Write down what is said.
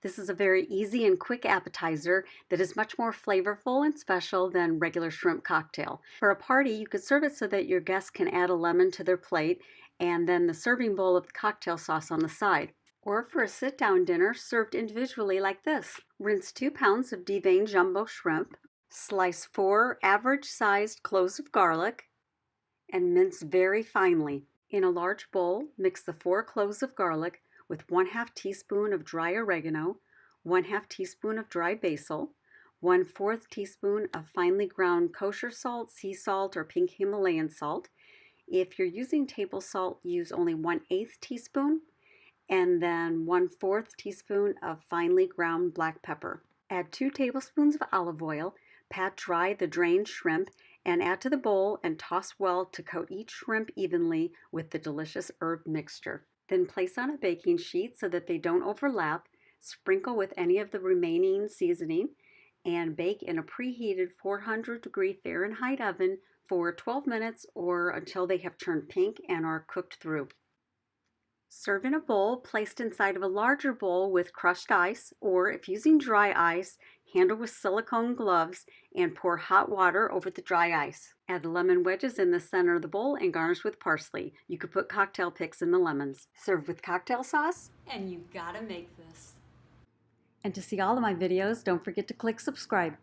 This is a very easy and quick appetizer that is much more flavorful and special than regular shrimp cocktail. For a party, you could serve it so that your guests can add a lemon to their plate and then the serving bowl of the cocktail sauce on the side. Or for a sit-down dinner, served individually like this. Rinse 2 pounds of deveined jumbo shrimp, slice 4 average-sized cloves of garlic, and mince very finely. In a large bowl, mix the 4 cloves of garlic with 1/2 teaspoon of dry oregano, 1/2 teaspoon of dry basil, 1/4 teaspoon of finely ground kosher salt, sea salt, or pink Himalayan salt. If you're using table salt, use only 1/8 teaspoon, and then 1/4 teaspoon of finely ground black pepper. Add 2 tablespoons of olive oil, pat dry the drained shrimp, and add to the bowl and toss well to coat each shrimp evenly with the delicious herb mixture. Then place on a baking sheet so that they don't overlap, sprinkle with any of the remaining seasoning, and bake in a preheated 400-degree Fahrenheit oven for 12 minutes or until they have turned pink and are cooked through. Serve in a bowl placed inside of a larger bowl with crushed ice, or if using dry ice, handle with silicone gloves and pour hot water over the dry ice. Add the lemon wedges in the center of the bowl and garnish with parsley. You could put cocktail picks in the lemons. Serve with cocktail sauce, and you gotta make this. And to see all of my videos, don't forget to click subscribe.